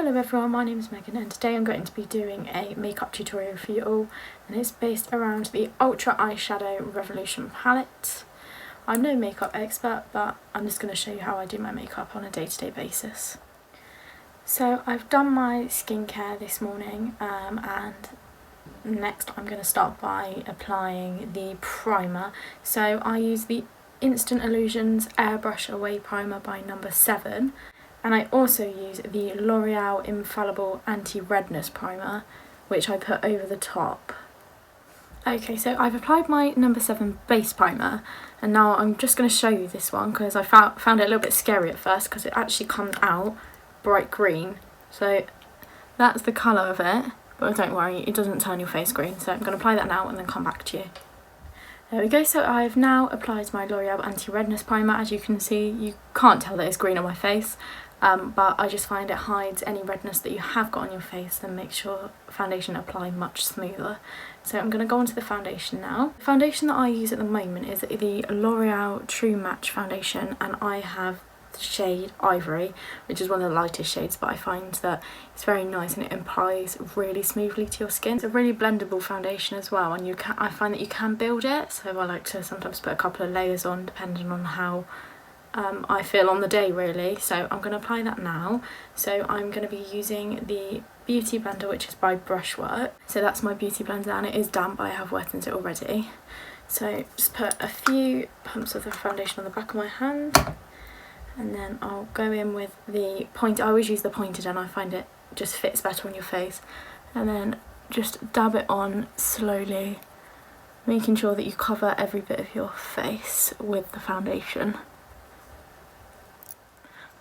Hello everyone, my name is Megan and today I'm going to be doing a makeup tutorial for you all, and it's based around the Ultra Eyeshadow Revolution palette. I'm no makeup expert, but I'm just going to show you how I do my makeup on a day-to-day basis. So I've done my skincare this morning and next I'm going to start by applying the primer. So I use the Instant Illusions Airbrush Away Primer by number 7. And I also use the L'Oreal Infallible Anti-Redness Primer, which I put over the top. Okay, so I've applied my number 7 base primer, and now I'm just going to show you this one because I found it a little bit scary at first because it actually comes out bright green. So that's the colour of it, but don't worry, it doesn't turn your face green. So I'm going to apply that now and then come back to you. There we go, so I've now applied my L'Oreal Anti-Redness Primer. As you can see, you can't tell that it's green on my face. But I just find it hides any redness that you have got on your face and makes your foundation apply much smoother. So I'm going to go on to the foundation now. The foundation that I use at the moment is the L'Oreal True Match foundation, and I have the shade Ivory, which is one of the lightest shades, but I find that it's very nice and it applies really smoothly to your skin. It's a really blendable foundation as well, and I find that you can build it, so I like to sometimes put a couple of layers on depending on how I feel on the day really. So I'm going to apply that now. So I'm going to be using the Beauty Blender, which is by Brushwork. So that's my Beauty Blender and it is damp, but I have wetted it already. So just put a few pumps of the foundation on the back of my hand, and then I'll go in with the point. I always use the pointed and I find it just fits better on your face. And then just dab it on slowly, making sure that you cover every bit of your face with the foundation.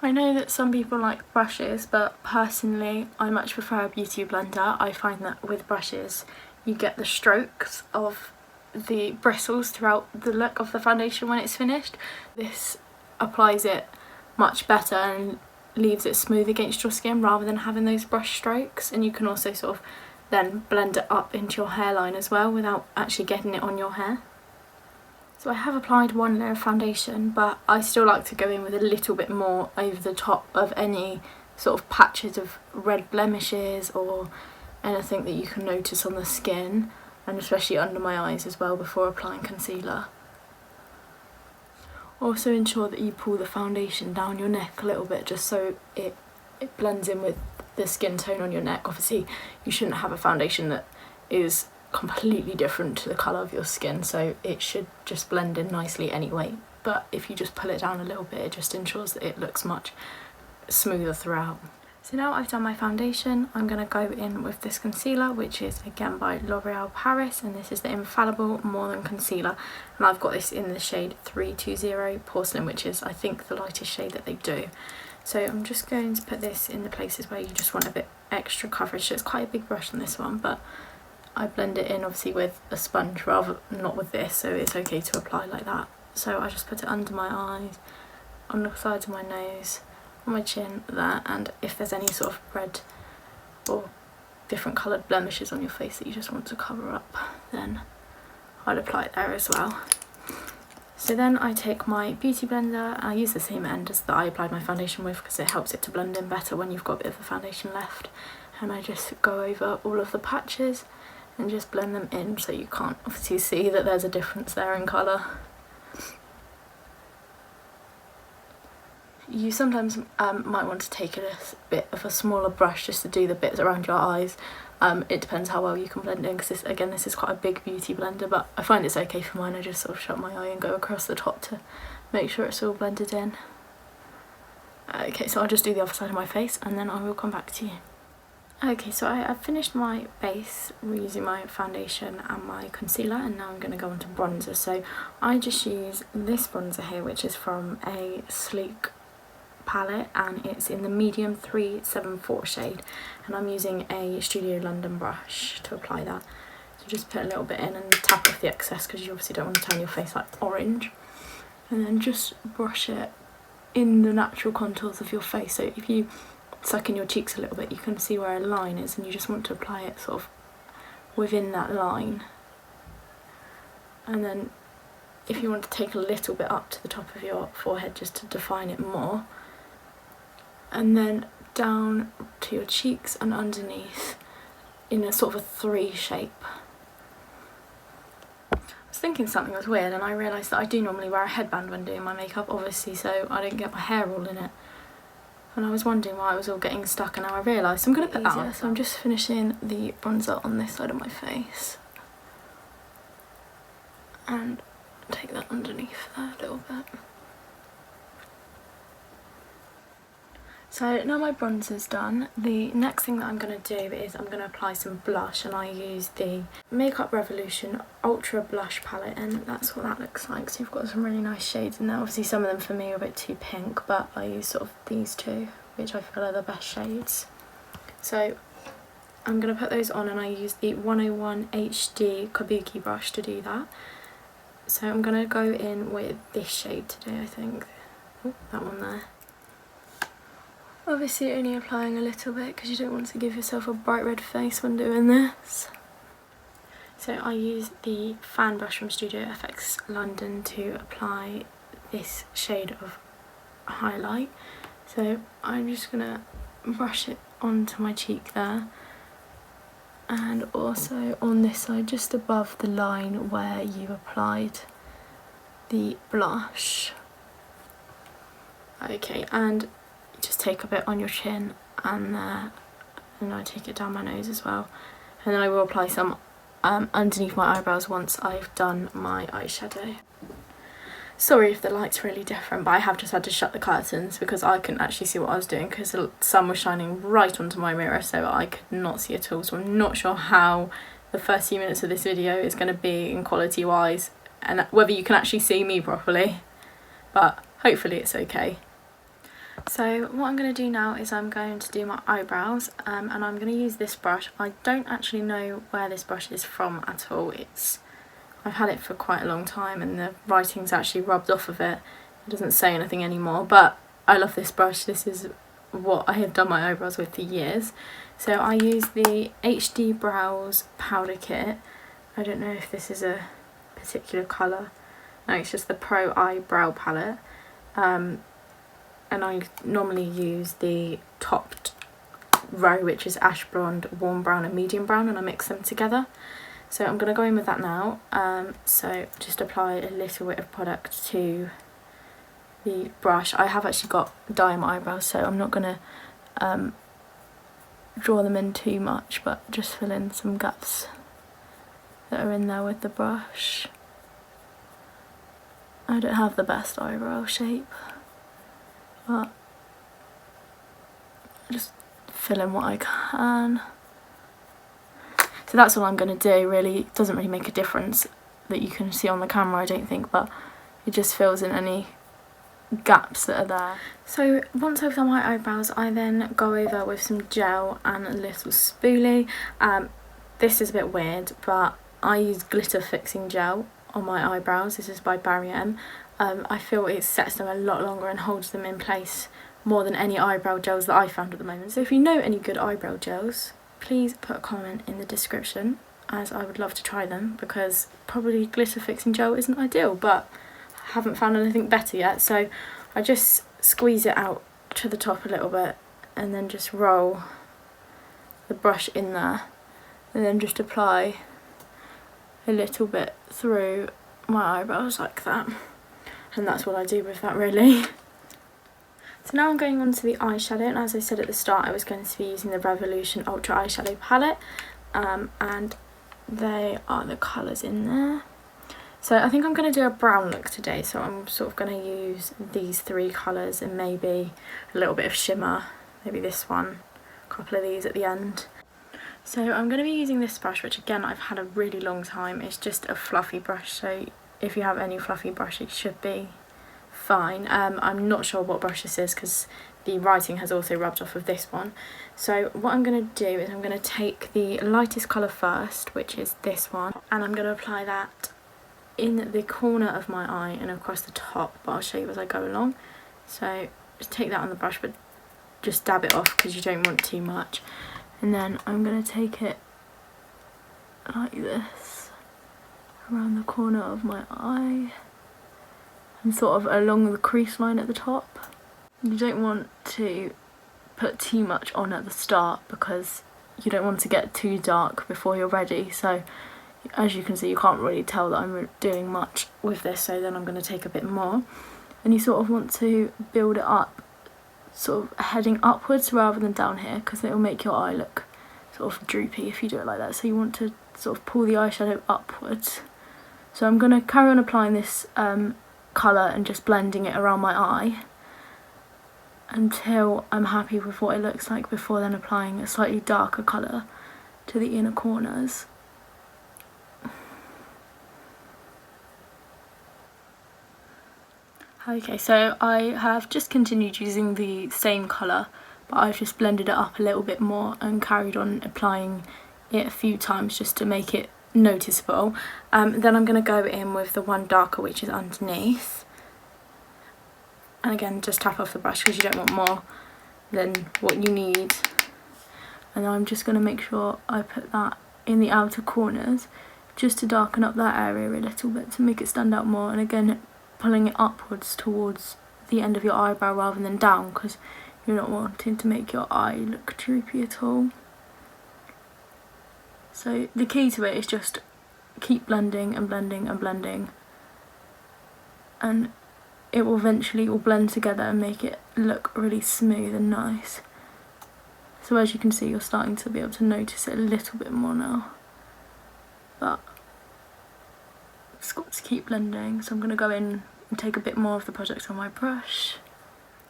I know that some people like brushes, but personally I much prefer a Beauty Blender. I find that with brushes you get the strokes of the bristles throughout the look of the foundation when it's finished. This applies it much better and leaves it smooth against your skin rather than having those brush strokes, and you can also sort of then blend it up into your hairline as well without actually getting it on your hair. So I have applied one layer of foundation, but I still like to go in with a little bit more over the top of any sort of patches of red blemishes or anything that you can notice on the skin, and especially under my eyes as well before applying concealer. Also ensure that you pull the foundation down your neck a little bit just so it blends in with the skin tone on your neck. Obviously you shouldn't have a foundation that is completely different to the colour of your skin, so it should just blend in nicely anyway, but if you just pull it down a little bit it just ensures that it looks much smoother throughout. So now I've done my foundation, I'm going to go in with this concealer, which is again by L'Oreal Paris, and this is the Infallible More Than Concealer, and I've got this in the shade 320 Porcelain, which is I think the lightest shade that they do. So I'm just going to put this in the places where you just want a bit extra coverage. So it's quite a big brush on this one, but I blend it in obviously with a sponge rather not with this, so it's okay to apply like that. So I just put it under my eyes, on the sides of my nose, on my chin, there, and if there's any sort of red or different coloured blemishes on your face that you just want to cover up, then I'd apply it there as well. So then I take my Beauty Blender, I use the same end as that I applied my foundation with because it helps it to blend in better when you've got a bit of the foundation left, and I just go over all of the patches and just blend them in so you can't obviously see that there's a difference there in colour. You sometimes might want to take a bit of a smaller brush just to do the bits around your eyes. It depends how well you can blend in, because this is quite a big Beauty Blender, but I find it's okay for mine. I just sort of shut my eye and go across the top to make sure it's all blended in. Okay, so I'll just do the other side of my face and then I will come back to you. Okay, so I've finished my base using my foundation and my concealer, and now I'm going to go on to bronzer. So I just use this bronzer here, which is from a Sleek palette, and it's in the medium 374 shade, and I'm using a Studio London brush to apply that. So just put a little bit in and tap off the excess because you obviously don't want to turn your face like orange, and then just brush it in the natural contours of your face. So if you suck in your cheeks a little bit, you can see where a line is, and you just want to apply it sort of within that line. And then if you want to take a little bit up to the top of your forehead just to define it more, and then down to your cheeks and underneath in a sort of a 3 shape. I was thinking something was weird and I realised that I do normally wear a headband when doing my makeup, obviously, so I don't get my hair all in it. And I was wondering why it was all getting stuck, and now I realised. So I'm going to put that on. So I'm just finishing the bronzer on this side of my face. And take that underneath there a little bit. So now my bronzer's done, the next thing that I'm going to do is I'm going to apply some blush, and I use the Makeup Revolution Ultra Blush Palette, and that's what that looks like. So you've got some really nice shades in there. Obviously some of them for me are a bit too pink, but I use sort of these two, which I feel are the best shades. So I'm going to put those on, and I use the 101 HD Kabuki brush to do that. So I'm going to go in with this shade today, I think. Oh, that one there. Obviously only applying a little bit because you don't want to give yourself a bright red face when doing this. So I use the fan brush from Studio FX London to apply this shade of highlight. So I'm just going to brush it onto my cheek there, and also on this side just above the line where you applied the blush. Okay, and just take a bit on your chin and there, and I take it down my nose as well, and then I will apply some underneath my eyebrows once I've done my eyeshadow. Sorry if the light's really different, but I have just had to shut the curtains because I couldn't actually see what I was doing because the sun was shining right onto my mirror, so I could not see at all. So I'm not sure how the first few minutes of this video is going to be in quality wise, and whether you can actually see me properly, but hopefully it's okay. So what I'm going to do now is I'm going to do my eyebrows, and I'm going to use this brush. I don't actually know where this brush is from at all. I've had it for quite a long time and the writing's actually rubbed off of it. It doesn't say anything anymore, but I love this brush. This is what I have done my eyebrows with for years. So I use the HD Brows Powder Kit. I don't know if this is a particular colour. No, it's just the Pro Eyebrow Palette. And I normally use the topped row, which is ash blonde, warm brown and medium brown, and I mix them together. So I'm going to go in with that now. So just apply a little bit of product to the brush. I have actually got dye in my eyebrows, so I'm not going to draw them in too much, but just fill in some gaps that are in there with the brush. I don't have the best eyebrow shape, but just fill in what I can. So that's all I'm going to do. Really, it doesn't really make a difference that you can see on the camera, I don't think, but it just fills in any gaps that are there. So once I've done my eyebrows, I then go over with some gel and a little spoolie. This is a bit weird, but I use glitter fixing gel on my eyebrows. This is by Barry M. I feel it sets them a lot longer and holds them in place more than any eyebrow gels that I found at the moment. So if you know any good eyebrow gels, please put a comment in the description, as I would love to try them, because probably glitter fixing gel isn't ideal, but I haven't found anything better yet. So I just squeeze it out to the top a little bit and then just roll the brush in there, and then just apply a little bit through my eyebrows like that, and that's what I do with that really. So now I'm going on to the eyeshadow, and as I said at the start, I was going to be using the Revolution Ultra Eyeshadow Palette, and they are the colours in there. So I think I'm going to do a brown look today, so I'm sort of going to use these 3 colours and maybe a little bit of shimmer, maybe this one, a couple of these at the end. So I'm going to be using this brush, which again I've had a really long time. It's just a fluffy brush, so if you have any fluffy brush it should be fine. I'm not sure what brush this is because the writing has also rubbed off of this one. So what I'm going to do is I'm going to take the lightest colour first, which is this one, and I'm going to apply that in the corner of my eye and across the top, but I'll show you as I go along. So just take that on the brush, but just dab it off because you don't want too much. And then I'm going to take it like this around the corner of my eye and sort of along the crease line at the top. You don't want to put too much on at the start because you don't want to get too dark before you're ready. So as you can see, you can't really tell that I'm doing much with this, so then I'm going to take a bit more. And you sort of want to build it up, sort of heading upwards rather than down here, because it will make your eye look sort of droopy if you do it like that. So you want to sort of pull the eyeshadow upwards. So I'm going to carry on applying this colour and just blending it around my eye until I'm happy with what it looks like, before then applying a slightly darker colour to the inner corners. Okay, so I have just continued using the same colour, but I've just blended it up a little bit more and carried on applying it a few times just to make it noticeable. Then I'm going to go in with the one darker, which is underneath. And again, just tap off the brush because you don't want more than what you need. And I'm just going to make sure I put that in the outer corners just to darken up that area a little bit to make it stand out more. And again, pulling it upwards towards the end of your eyebrow rather than down, because you're not wanting to make your eye look droopy at all. So the key to it is just keep blending and blending and blending, and it will eventually all blend together and make it look really smooth and nice. So as you can see, you're starting to be able to notice it a little bit more now, but just got to keep blending. So I'm going to go in and take a bit more of the product on my brush.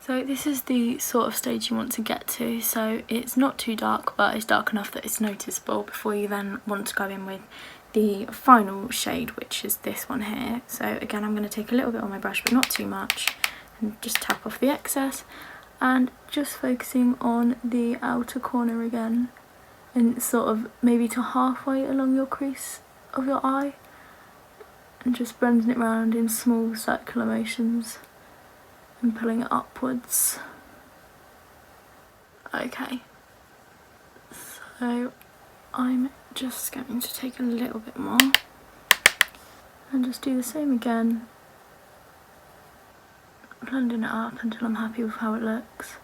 So this is the sort of stage you want to get to, so it's not too dark but it's dark enough that it's noticeable before you then want to go in with the final shade, which is this one here. So again, I'm going to take a little bit on my brush but not too much, and just tap off the excess, and just focusing on the outer corner again, and sort of maybe to halfway along your crease of your eye, and just blending it around in small circular motions and pulling it upwards. Okay, so I'm just going to take a little bit more and just do the same again, blending it up until I'm happy with how it looks.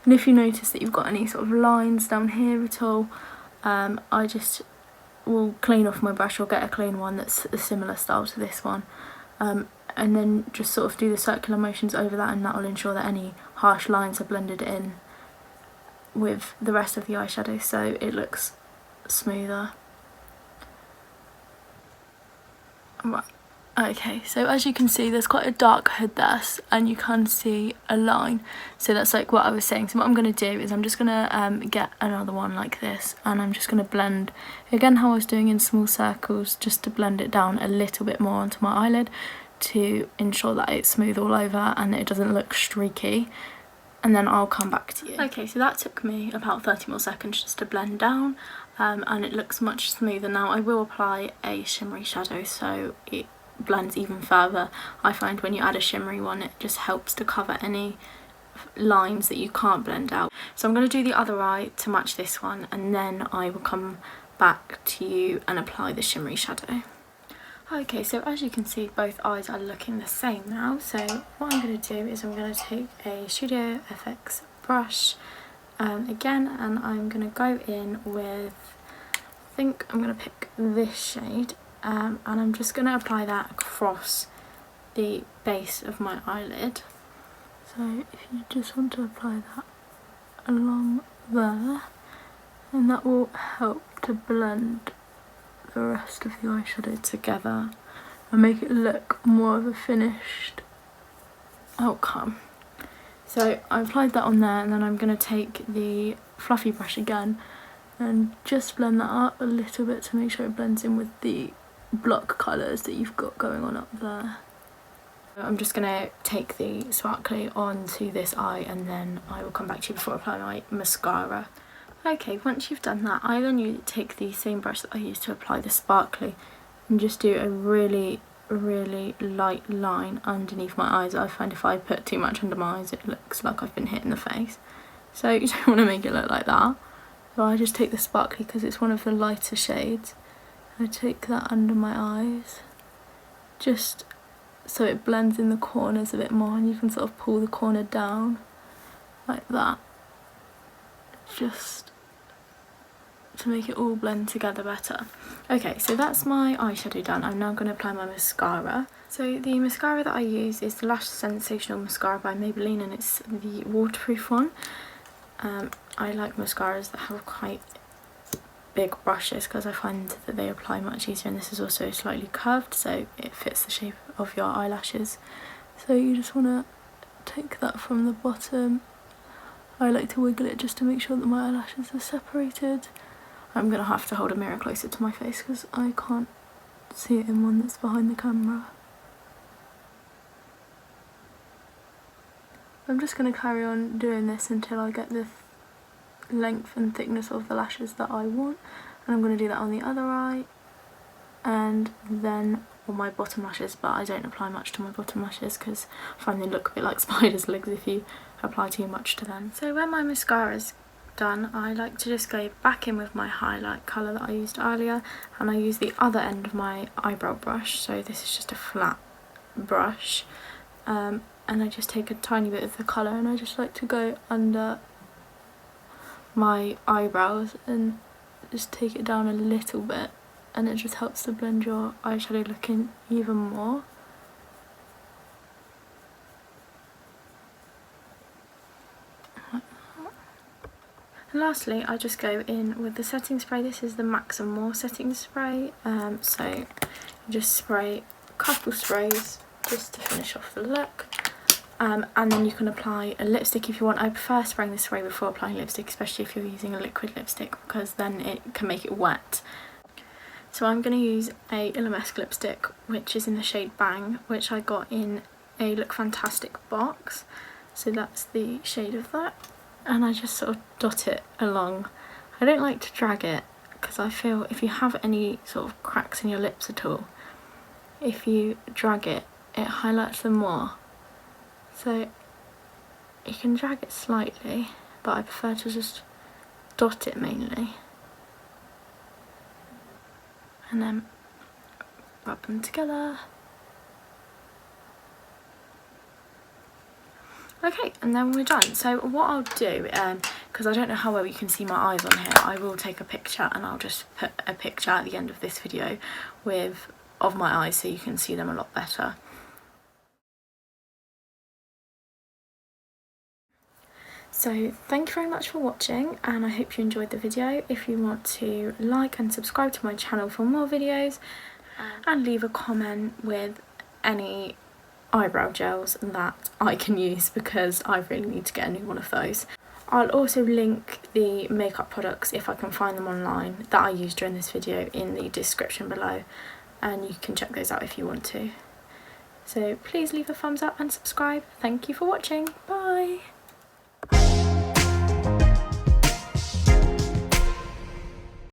And if you notice that you've got any sort of lines down here at all, I just will clean off my brush or get a clean one that's a similar style to this one, and then just sort of do the circular motions over that, and that will ensure that any harsh lines are blended in with the rest of the eyeshadow so it looks smoother. Right, okay, so as you can see there's quite a dark hood there and you can see a line, so that's like what I was saying. So what I'm going to do is I'm just going to get another one like this, and I'm just going to blend again how I was doing in small circles, just to blend it down a little bit more onto my eyelid to ensure that it's smooth all over and that it doesn't look streaky, and then I'll come back to you. Okay, so that took me about 30 more seconds just to blend down, and it looks much smoother now. I will apply a shimmery shadow so it blends even further. I find when you add a shimmery one it just helps to cover any lines that you can't blend out. So I'm going to do the other eye to match this one, and then I will come back to you and apply the shimmery shadow. Okay, so as you can see both eyes are looking the same now, so what I'm going to do is I'm going to take a Studio FX brush again, and I'm going to go in with, I think I'm going to pick this shade, and I'm just going to apply that across the base of my eyelid. So if you just want to apply that along there, and that will help to blend the rest of the eyeshadow together and make it look more of a finished outcome. So I applied that on there, and then I'm going to take the fluffy brush again and just blend that up a little bit to make sure it blends in with the block colours that you've got going on up there. I'm just going to take the sparkly onto this eye, and then I will come back to you before I apply my mascara. Okay, once you've done that, I then take the same brush that I used to apply the sparkly and just do a really light line underneath my eyes. I find if I put too much under my eyes it looks like I've been hit in the face, so you don't want to make it look like that. So I just take the sparkly because it's one of the lighter shades. I take that under my eyes just so it blends in the corners a bit more, and you can sort of pull the corner down like that. just to make it all blend together better. Okay, so that's my eyeshadow done. I'm now going to apply my mascara. So the mascara that I use is the Lash Sensational Mascara by Maybelline, and it's the waterproof one. I like mascaras that have quite big brushes because I find that they apply much easier, and this is also slightly curved so it fits the shape of your eyelashes. So you just want to take that from the bottom. I like to wiggle it just to make sure that my eyelashes are separated. I'm going to have to hold a mirror closer to my face because I can't see it in one that's behind the camera. I'm just going to carry on doing this until I get the length and thickness of the lashes that I want, and I'm going to do that on the other eye and then on my bottom lashes, but I don't apply much to my bottom lashes because I find they look a bit like spider's legs if you apply too much to them. So when my mascara's done, I like to just go back in with my highlight colour that I used earlier, and I use the other end of my eyebrow brush, so this is just a flat brush, and I just take a tiny bit of the colour and I just like to go under my eyebrows and just take it down a little bit, and it just helps to blend your eyeshadow look in even more. And lastly, I just go in with the setting spray. This is the Max & More setting spray, so you just spray a couple sprays just to finish off the look. And then you can apply a lipstick if you want. I prefer spraying the spray before applying lipstick, especially if you're using a liquid lipstick, because then it can make it wet. So I'm going to use a Illamasqua lipstick, which is in the shade Bang, which I got in a Look Fantastic box. So that's the shade of that. And I just sort of dot it along. I don't like to drag it, because I feel if you have any sort of cracks in your lips at all, if you drag it, it highlights them more. So you can drag it slightly, but I prefer to just dot it mainly. And then rub them together. Okay, and then we're done. So what I'll do, because I don't know how well you can see my eyes on here, I will take a picture and I'll just put a picture at the end of this video of my eyes so you can see them a lot better. So thank you very much for watching, and I hope you enjoyed the video. If you want to like and subscribe to my channel for more videos, and leave a comment with any eyebrow gels that I can use, because I really need to get a new one of those. I'll also link the makeup products, if I can find them online, that I used during this video in the description below, and you can check those out if you want to. So please leave a thumbs up and subscribe. Thank you for watching. Bye!